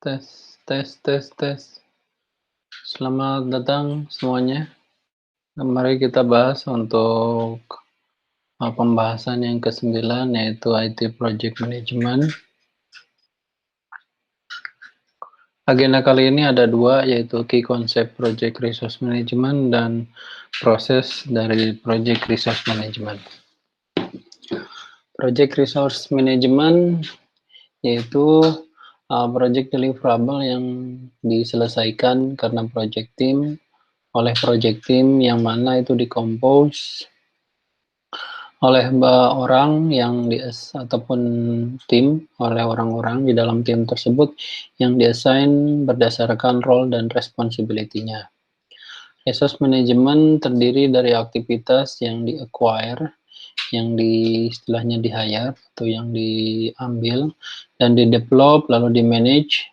Tes, tes, tes, tes. Selamat datang semuanya. Mari kita bahas untuk pembahasan yang ke-9, yaitu IT Project Management. Agenda kali ini ada dua, yaitu Key Concept Project Resource Management dan proses dari Project Resource Management. Project Resource Management yaitu project deliverable yang diselesaikan karena project team oleh project team yang mana itu dikompos oleh orang yang ataupun tim, oleh orang-orang di dalam tim tersebut yang diassign berdasarkan role dan responsibility-nya. Resource management terdiri dari aktivitas yang di-acquire, yang istilahnya di-hire atau yang diambil dan di-develop lalu di-manage,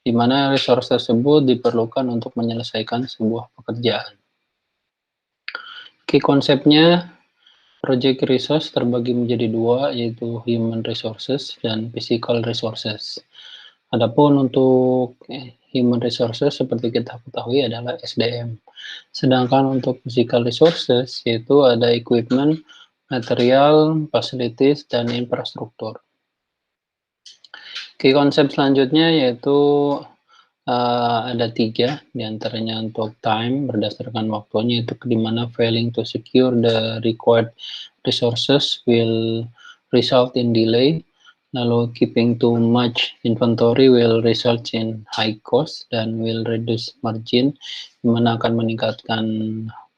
di mana resource tersebut diperlukan untuk menyelesaikan sebuah pekerjaan. Key konsepnya, project resource terbagi menjadi dua, yaitu human resources dan physical resources. Adapun untuk human resources seperti kita ketahui adalah SDM. Sedangkan untuk physical resources yaitu ada equipment, material, facilities, dan infrastruktur. Key konsep selanjutnya yaitu ada 3, diantaranya untuk time berdasarkan waktunya, itu di mana failing to secure the required resources will result in delay, lalu keeping too much inventory will result in high cost dan will reduce margin, di mana akan meningkatkan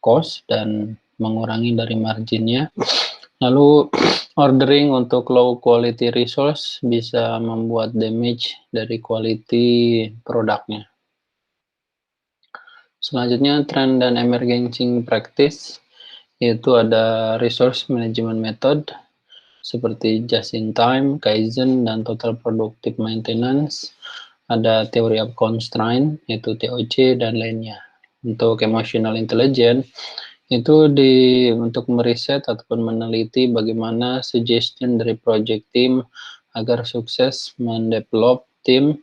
cost dan mengurangi dari marginnya. Lalu ordering untuk low quality resource bisa membuat damage dari quality produknya. Selanjutnya trend dan emerging practice, yaitu ada resource management method seperti just in time, kaizen, dan total productive maintenance. Ada theory of constraint yaitu TOC dan lainnya. Untuk emotional intelligence itu untuk meriset ataupun meneliti bagaimana suggestion dari project team agar sukses mendevelop tim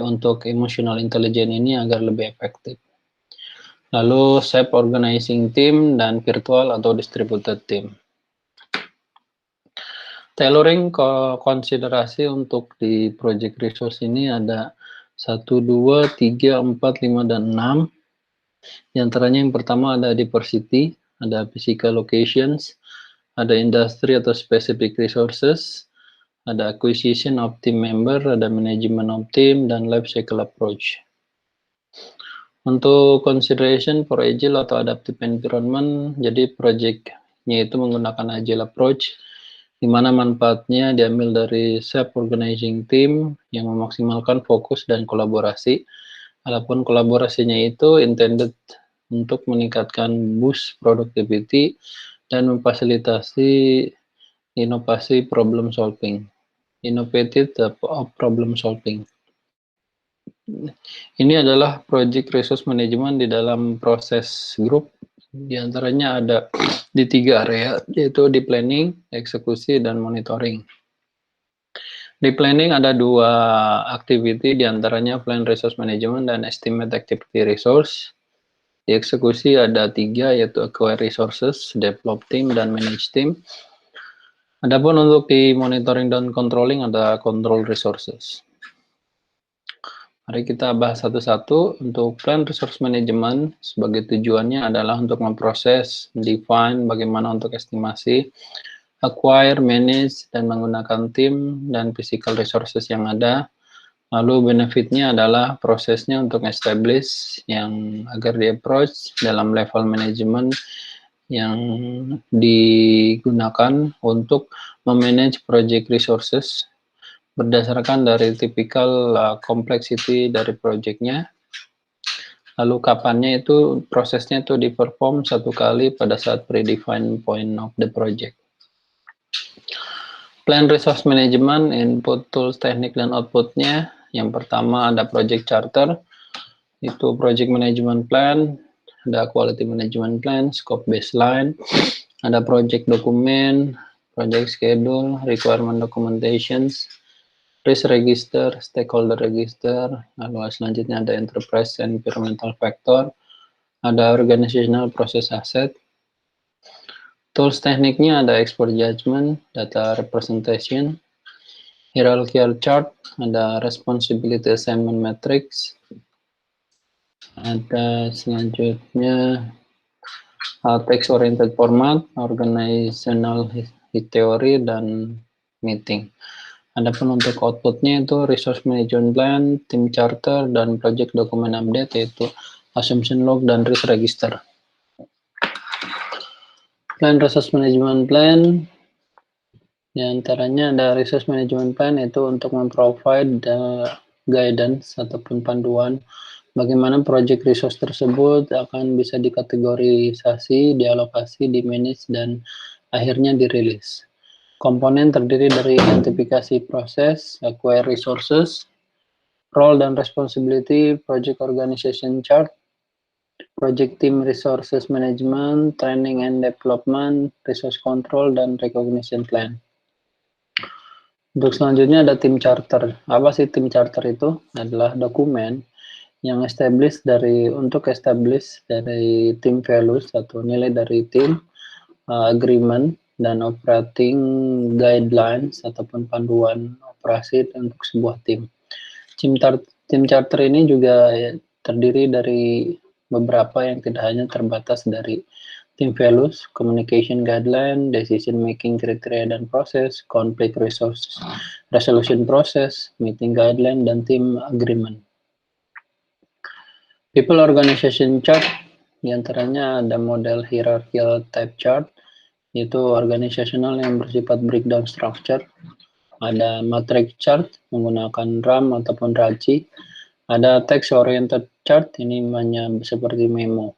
untuk emotional intelligence ini agar lebih efektif. Lalu self-organizing team dan virtual atau distributed team. Tailoring konsiderasi untuk di project resource ini ada 1, 2, 3, 4, 5, dan 6. Di antaranya yang pertama ada diversity, ada physical locations, ada industry atau specific resources, ada acquisition of team member, ada management of team, dan life cycle approach. Untuk consideration for agile atau adaptive environment, jadi project-nya itu menggunakan agile approach, di mana manfaatnya diambil dari self-organizing team yang memaksimalkan fokus dan kolaborasi. Adapun kolaborasinya itu intended untuk meningkatkan boost productivity dan memfasilitasi inovasi problem solving. Innovative problem solving. Ini adalah project resource management di dalam proses grup. Di antaranya ada di 3 area, yaitu di planning, eksekusi, dan monitoring. Di planning ada 2 activity, di antaranya plan resource management dan estimate activity resource. Di eksekusi ada 3, yaitu acquire resources, develop team, dan manage team. Adapun untuk di monitoring dan controlling ada control resources. Mari kita bahas satu-satu. Untuk plan resource management, sebagai tujuannya adalah untuk memproses, define bagaimana untuk estimasi, acquire, manage, dan menggunakan tim dan physical resources yang ada. Lalu benefitnya adalah prosesnya untuk establish yang agar di-approach dalam level management yang digunakan untuk memanage project resources berdasarkan dari typical complexity dari projectnya. Lalu kapannya itu prosesnya itu di-perform 1 kali pada saat predefined point of the project. Plan resource management, input tools, teknik, dan outputnya. Yang pertama ada project charter, itu project management plan, ada quality management plan, scope baseline, ada project document, project schedule, requirement documentations, risk register, stakeholder register, lalu selanjutnya ada enterprise and environmental factor, ada organizational process asset. Tools tekniknya ada export judgment, data representation, hierarchical chart, ada responsibility assignment matrix, ada selanjutnya text oriented format, organizational theory, dan meeting. Adapun untuk outputnya itu resource management plan, team charter, dan project document update, yaitu assumption log dan risk register. Plan resource management plan, di antaranya ada resource management plan, yaitu untuk memprovide guidance ataupun panduan bagaimana project resource tersebut akan bisa dikategorisasi, dialokasi, dimanage, dan akhirnya dirilis. Komponen terdiri dari identifikasi proses, acquire resources, role dan responsibility, project organization chart, project team resources management, training and development, resource control, dan recognition plan. Untuk selanjutnya ada tim charter. Apa sih tim charter itu? Adalah dokumen yang establish untuk establish dari tim values atau nilai dari tim, agreement, dan operating guidelines ataupun panduan operasi untuk sebuah tim. Tim charter ini juga terdiri dari beberapa yang tidak hanya terbatas dari team values, communication guideline, decision making criteria dan proses, conflict resource resolution process, meeting guideline, dan team agreement. People organization chart, diantaranya ada model hierarchical type chart, yaitu organisasional yang bersifat breakdown structure. Ada matrix chart menggunakan RAM ataupun RACI. Ada text oriented chart, ini hanya seperti memo.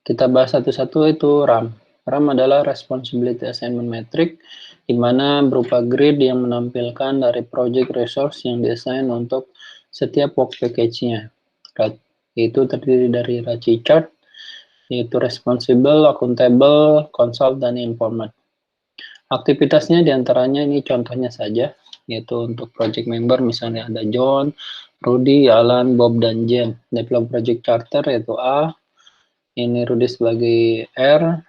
Kita bahas satu-satu, itu RAM. RAM adalah responsibility assignment matrix, di mana berupa grid yang menampilkan dari project resource yang diassign untuk setiap work package-nya. Itu terdiri dari RACI chart, yaitu responsible, accountable, consult, dan informed. Aktivitasnya diantaranya ini contohnya saja, yaitu untuk project member misalnya ada John, Rudy, Alan, Bob, dan Jen. Develop project charter yaitu A, ini Rudy sebagai R,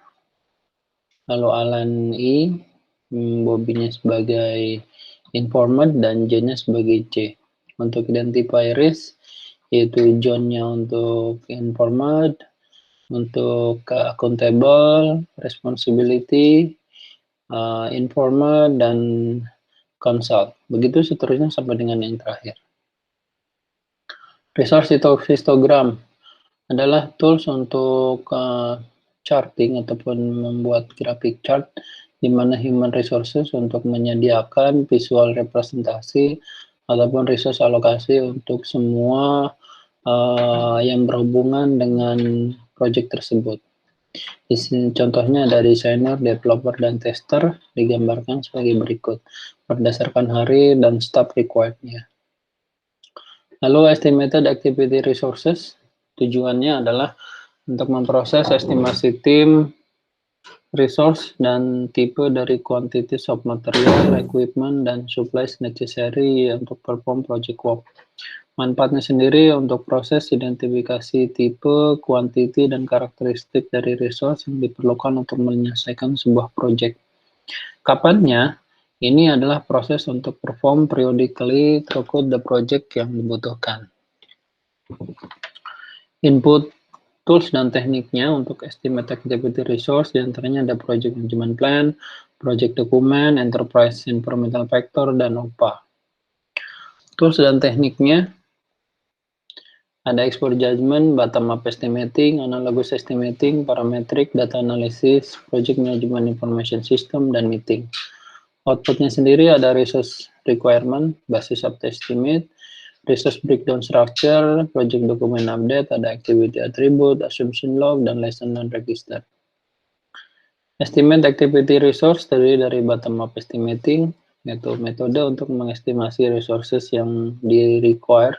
lalu Alan I, Bobby-nya sebagai informed, dan Jen-nya sebagai C. Untuk identify risk, yaitu John-nya untuk informed, untuk accountable, responsibility, informed, dan consult. Begitu seterusnya sampai dengan yang terakhir. Resource histogram adalah tools untuk charting ataupun membuat grafik chart di mana human resources untuk menyediakan visual representasi ataupun resource alokasi untuk semua yang berhubungan dengan project tersebut. Di sini contohnya ada desainer, developer, dan tester digambarkan sebagai berikut berdasarkan hari dan staff required-nya. Lalu estimated activity resources, tujuannya adalah untuk memproses estimasi tim, resource, dan tipe dari quantities of material, equipment, dan supplies necessary untuk perform project work. Manfaatnya sendiri untuk proses identifikasi tipe, kuantiti, dan karakteristik dari resource yang diperlukan untuk menyelesaikan sebuah project. Kapannya? Ini adalah proses untuk perform periodically throughout the project yang dibutuhkan. Input tools dan tekniknya untuk estimate activity resource, diantaranya ada project management plan, project document, enterprise environmental factor, dan OPA. Tools dan tekniknya ada export judgment, bottom-up estimating, analogous estimating, parametric, data analysis, project management information system, dan meeting. Outputnya sendiri ada resource requirement, basis of estimate, resource breakdown structure, project document update, ada activity attribute, assumption log, dan lesson and register. Estimate activity resource terdiri dari bottom-up estimating, yaitu metode untuk mengestimasi resources yang di-require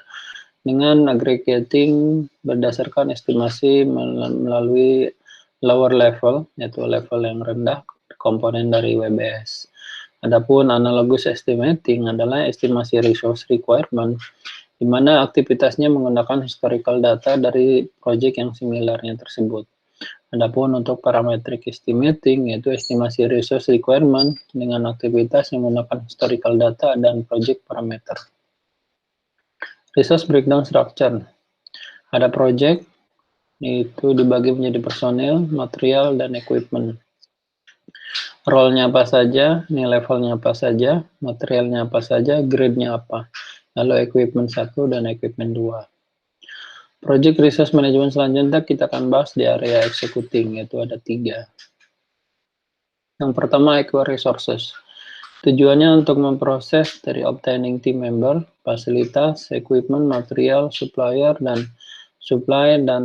dengan aggregating berdasarkan estimasi melalui lower level, yaitu level yang rendah, komponen dari WBS. Adapun analogous estimating adalah estimasi resource requirement, di mana aktivitasnya menggunakan historical data dari proyek yang similarnya tersebut. Adapun untuk parametric estimating, yaitu estimasi resource requirement dengan aktivitas yang menggunakan historical data dan project parameter. Resource breakdown structure. Ada project, itu dibagi menjadi personil, material, dan equipment. Role-nya apa saja, nilai levelnya apa saja, materialnya apa saja, grade-nya apa. Lalu equipment 1 dan equipment 2. Project resource management selanjutnya kita akan bahas di area executing, yaitu ada 3. Yang pertama, acquire resources. Tujuannya untuk memproses dari obtaining team member, fasilitas, equipment, material, supplier, dan supply dan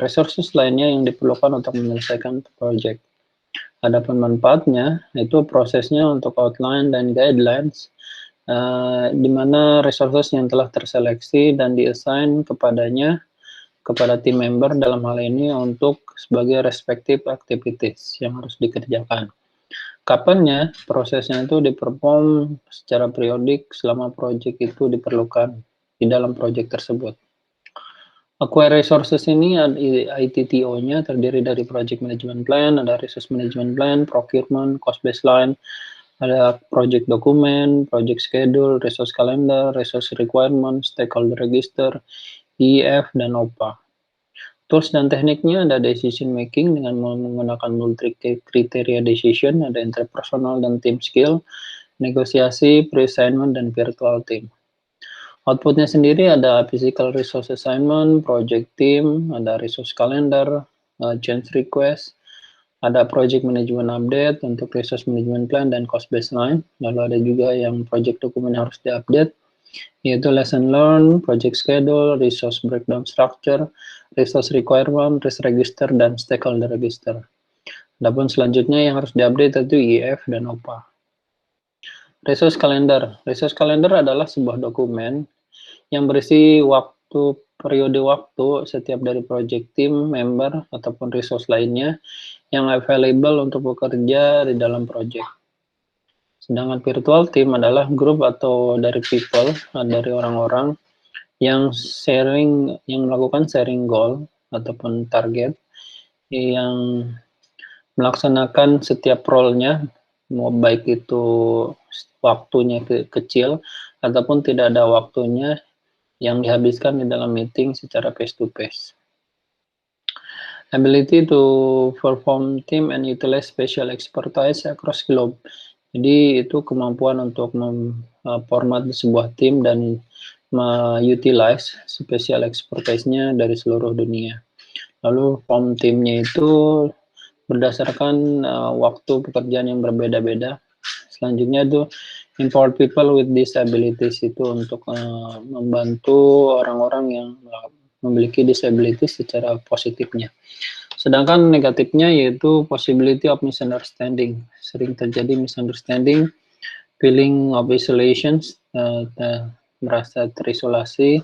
resources lainnya yang diperlukan untuk menyelesaikan project. Adapun manfaatnya, itu prosesnya untuk outline dan guidelines, di mana resources yang telah terseleksi dan diassign kepadanya, kepada team member dalam hal ini untuk sebagai respective activities yang harus dikerjakan. Kapannya prosesnya itu diperform secara periodik selama project itu diperlukan di dalam project tersebut. Acquire resources ini ITTO-nya terdiri dari project management plan, ada resource management plan, procurement, cost baseline, ada project document, project schedule, resource calendar, resource requirement, stakeholder register, EF, dan OPA. Tools dan tekniknya ada decision making dengan menggunakan multi kriteria decision, ada interpersonal dan team skill, negosiasi, pre-assignment, dan virtual team. Outputnya sendiri ada physical resource assignment, project team, ada resource calendar, change request, ada project management update untuk resource management plan dan cost baseline, lalu ada juga yang project dokumen harus diupdate, yaitu lesson learned, project schedule, resource breakdown structure, resource requirement, risk register, dan stakeholder register. Adapun selanjutnya yang harus diupdate itu EF dan OPA. Resource calendar. Resource calendar adalah sebuah dokumen yang berisi periode waktu setiap dari project team, member, ataupun resource lainnya yang available untuk bekerja di dalam project. Sedangkan virtual team adalah grup atau dari people, dari orang-orang yang melakukan sharing goal ataupun target, yang melaksanakan setiap role-nya, mau baik itu waktunya kecil ataupun tidak ada waktunya yang dihabiskan di dalam meeting secara face to face. Ability to perform team and utilize special expertise across globe. Jadi itu kemampuan untuk memformat sebuah tim dan utilize special expertise-nya dari seluruh dunia. Lalu form timnya itu berdasarkan waktu pekerjaan yang berbeda-beda. Selanjutnya itu empower people with disabilities, itu untuk membantu orang-orang yang memiliki disabilities secara positifnya. Sedangkan negatifnya yaitu possibility of misunderstanding. Sering terjadi misunderstanding, feeling of isolation, merasa terisolasi,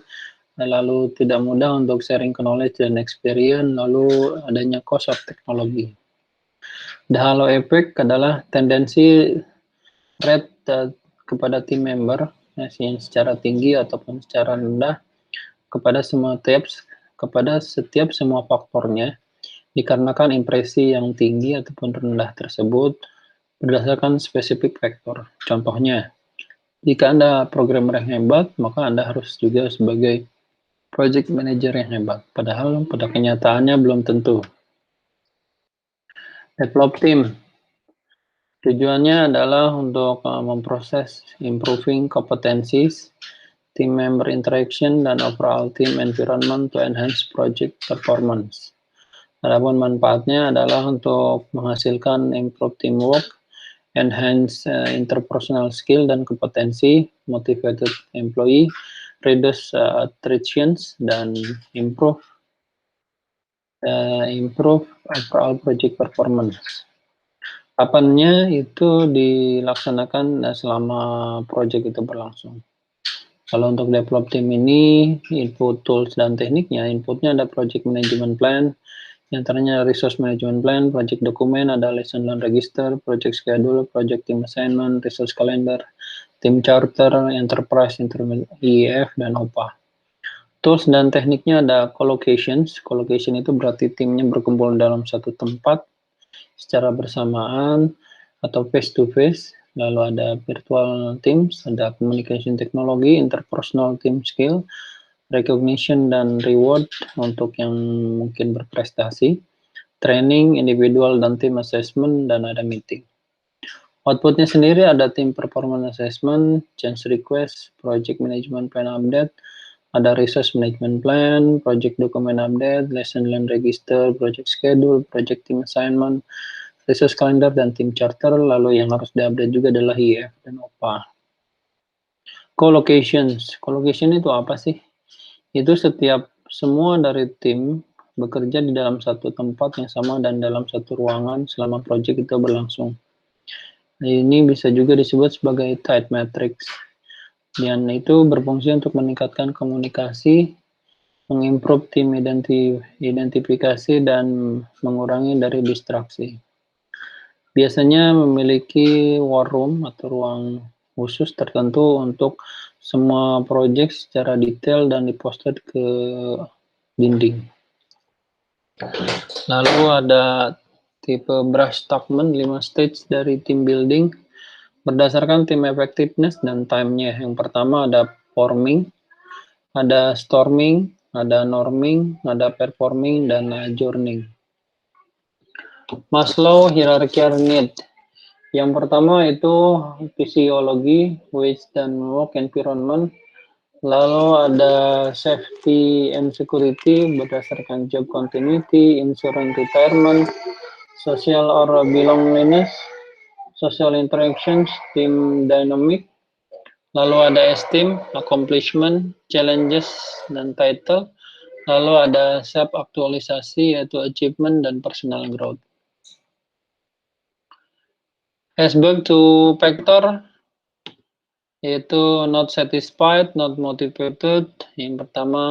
lalu tidak mudah untuk sharing knowledge dan experience, lalu adanya cost of technology. The halo effect adalah tendensi rate kepada team member yang secara tinggi ataupun secara rendah kepada setiap semua faktornya, dikarenakan impresi yang tinggi ataupun rendah tersebut berdasarkan spesifik faktor. Contohnya, jika Anda programmer yang hebat, maka Anda harus juga sebagai project manager yang hebat. Padahal pada kenyataannya belum tentu. Develop team. Tujuannya adalah untuk memproses improving competencies, team member interaction, dan overall team environment to enhance project performance. Adapun manfaatnya adalah untuk menghasilkan improve teamwork, enhance interpersonal skill dan kompetensi, motivated employee, reduce attrition, dan improve overall project performance. Kapannya itu dilaksanakan selama project itu berlangsung. Kalau untuk develop team ini, input tools dan tekniknya, inputnya ada project management plan, Antaranya resource management plan, project dokumen, ada lesson learn register, project schedule, project team assignment, resource calendar, team charter, enterprise, intermediate, IEF, dan OPA. Tools dan tekniknya ada collocations. Collocation itu berarti timnya berkumpul dalam satu tempat secara bersamaan atau face to face. Lalu ada virtual teams, ada communication technology, interpersonal team skill, recognition dan reward untuk yang mungkin berprestasi, training individual dan team assessment, dan ada meeting. Outputnya sendiri ada team performance assessment, change request, project management plan update, ada resource management plan, project document update, lesson learn register, project schedule, project team assignment, resource calendar, dan tim charter. Lalu yang harus diupdate juga adalah IEF dan OPA. Collocations. Collocation itu apa sih? Itu setiap semua dari tim bekerja di dalam satu tempat yang sama dan dalam satu ruangan selama project itu berlangsung. Ini bisa juga disebut sebagai tight matrix. Dan itu berfungsi untuk meningkatkan komunikasi, mengimprove tim identifikasi, dan mengurangi dari distraksi. Biasanya memiliki war room atau ruang khusus tertentu untuk semua project secara detail dan diposter ke dinding. Lalu ada tipe brush Tuckman, 5 stage dari team building berdasarkan team effectiveness dan time-nya. Yang pertama ada forming, ada storming, ada norming, ada performing, dan adjourning. Maslow hierarchical need. Yang pertama itu fisiologi, wage dan work environment. Lalu ada safety and security berdasarkan job continuity, insurance retirement, social or belongingness, social interactions, team dynamic. Lalu ada esteem, accomplishment, challenges, dan title. Lalu ada self-aktualisasi, yaitu achievement dan personal growth. Iceberg to factor, yaitu not satisfied, not motivated. Yang pertama,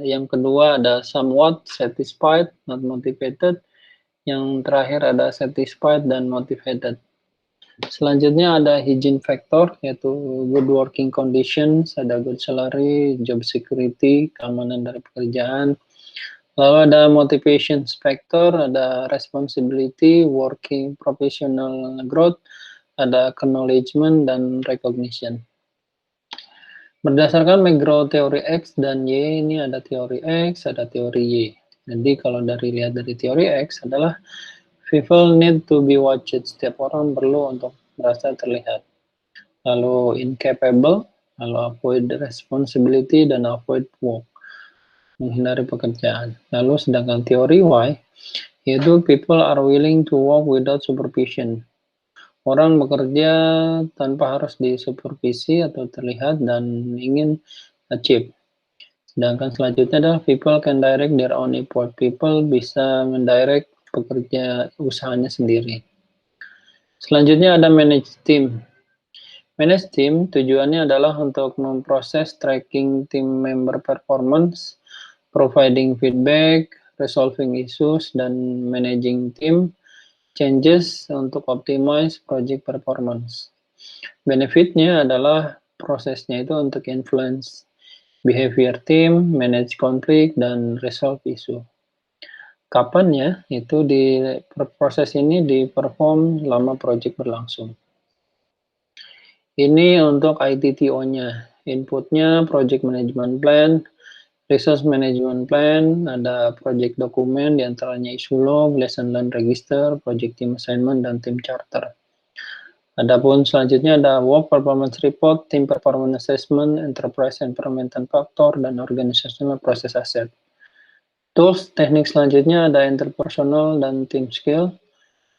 yang kedua ada somewhat satisfied, not motivated. Yang terakhir ada satisfied dan motivated. Selanjutnya ada hygiene factor, yaitu good working conditions, ada good salary, job security, keamanan dari pekerjaan. Lalu ada motivation factor, ada responsibility, working professional growth, ada acknowledgement, dan recognition. Berdasarkan McGraw teori X dan Y, ini ada teori X, ada teori Y. Jadi kalau lihat dari teori X adalah people need to be watched. Setiap orang perlu untuk merasa terlihat. Lalu incapable, lalu avoid responsibility, dan avoid work, menghindari pekerjaan. Lalu sedangkan teori Y, yaitu people are willing to work without supervision. Orang bekerja tanpa harus disupervisi atau terlihat dan ingin achieve. Sedangkan selanjutnya adalah people can direct their own effort. People bisa mendirect pekerja usahanya sendiri. Selanjutnya ada manage team. Manage team tujuannya adalah untuk memproses tracking team member performance, providing feedback, resolving issues, dan managing team changes untuk optimize project performance. Benefitnya adalah prosesnya itu untuk influence behavior team, manage conflict, dan resolve issue. Kapan ya? Itu proses ini diperform selama project berlangsung. Ini untuk ITTO-nya. Inputnya project management plan, resource management plan, ada project dokumen, diantaranya issue log, lesson learn register, project team assignment, dan team charter. Adapun selanjutnya ada work performance report, team performance assessment, enterprise environmental factor, dan organizational process asset. Tools teknik selanjutnya ada interpersonal dan team skill,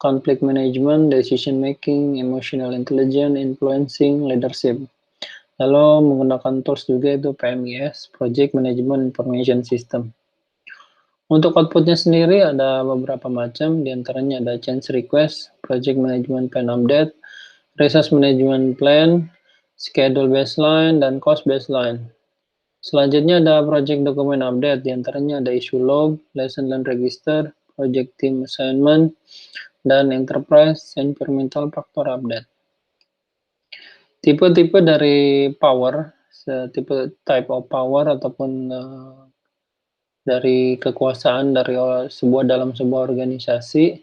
conflict management, decision making, emotional intelligence, influencing, leadership. Lalu menggunakan tools juga itu PMIS, Project Management Information System. Untuk outputnya sendiri ada beberapa macam, diantaranya ada change request, project management plan update, resource management plan, schedule baseline, dan cost baseline. Selanjutnya ada project document update, diantaranya ada issue log, lesson learn register, project team assignment, dan enterprise environmental factor update. Tipe-tipe dari power, tipe type of power ataupun dari kekuasaan dari dalam sebuah organisasi,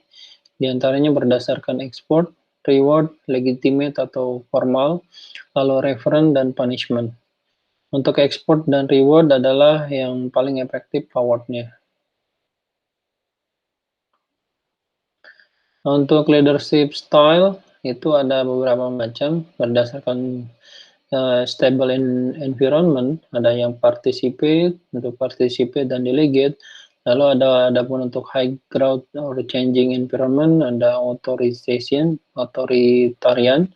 diantaranya berdasarkan export, reward, legitimate atau formal, lalu referent dan punishment. Untuk export dan reward adalah yang paling efektif award-nya. Untuk leadership style itu ada beberapa macam berdasarkan stable environment, ada yang participate, untuk participate dan delegate. Lalu adapun untuk high growth or changing environment ada authorization, authoritarian,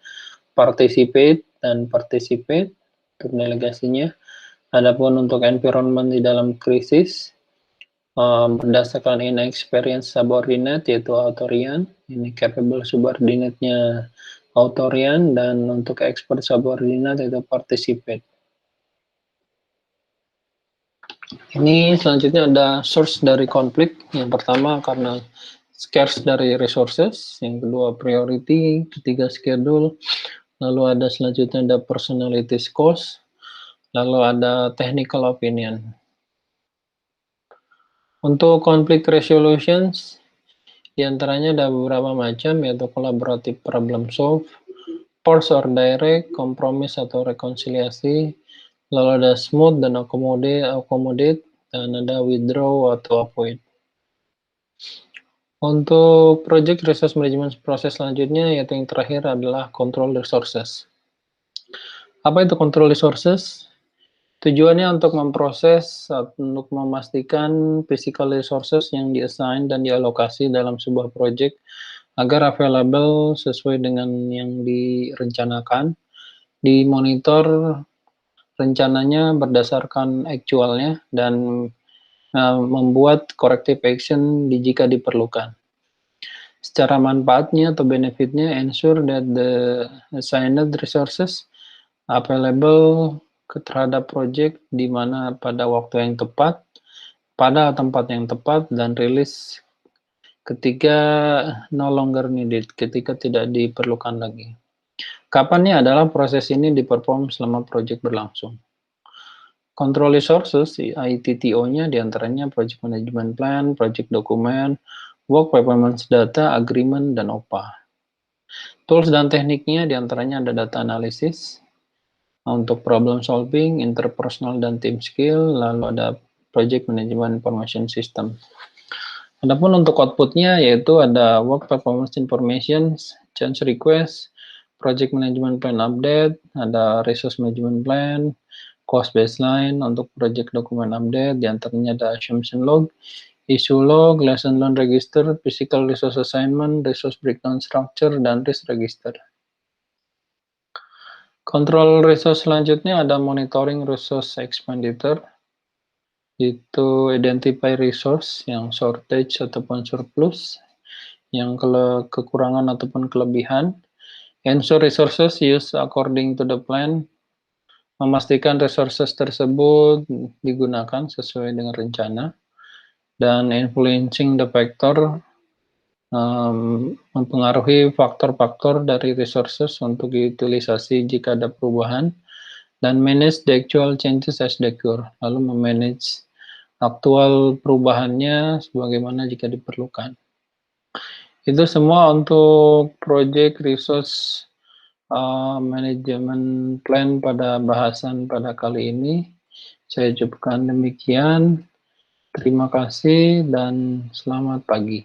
participate dan participate untuk delegasinya. Adapun untuk environment di dalam krisis berdasarkan inexperience subordinate yaitu authorian, ini capable subordinate-nya authorian, dan untuk expert subordinate yaitu participate. Ini selanjutnya ada source dari konflik. Yang pertama karena scarce dari resources, yang kedua priority, ketiga schedule, lalu ada selanjutnya ada personalities cost, lalu ada technical opinion. Untuk conflict resolutions, diantaranya ada beberapa macam, yaitu collaborative problem solve, force or direct, kompromis atau rekonsiliasi, lalu ada smooth dan accommodate, dan ada withdraw atau avoid. Untuk project resource management proses selanjutnya, yaitu yang terakhir adalah control resources. Apa itu control resources? Tujuannya untuk memproses, untuk memastikan physical resources yang di-assign dan dialokasi dalam sebuah project agar available sesuai dengan yang direncanakan, dimonitor rencananya berdasarkan actualnya, dan membuat corrective action jika diperlukan. Secara manfaatnya atau benefitnya, ensure that the assigned resources available terhadap project di mana pada waktu yang tepat, pada tempat yang tepat, dan rilis ketika no longer needed, ketika tidak diperlukan lagi. Kapannya adalah proses ini diperform selama project berlangsung. Control resources, ITTO-nya diantaranya project management plan, project document, work performance data, agreement, dan OPA. Tools dan tekniknya diantaranya ada data analysis, untuk problem solving, interpersonal dan team skill, lalu ada project management information system. Adapun untuk outputnya yaitu ada work performance information, change request, project management plan update, ada resource management plan, cost baseline, untuk project document update, diantaranya ada assumption log, issue log, lesson learned register, physical resource assignment, resource breakdown structure, dan risk register. Control resource selanjutnya ada monitoring resource expenditure, itu identify resource yang shortage ataupun surplus, yang kekurangan ataupun kelebihan, ensure resources used according to the plan, memastikan resources tersebut digunakan sesuai dengan rencana, dan influencing the factor, mempengaruhi faktor-faktor dari resources untuk diutilisasi jika ada perubahan, dan manage the actual changes as they occur, lalu memanage aktual perubahannya sebagaimana jika diperlukan. Itu semua untuk project resource management plan pada bahasan pada kali ini. Saya cukupkan demikian. Terima kasih dan selamat pagi.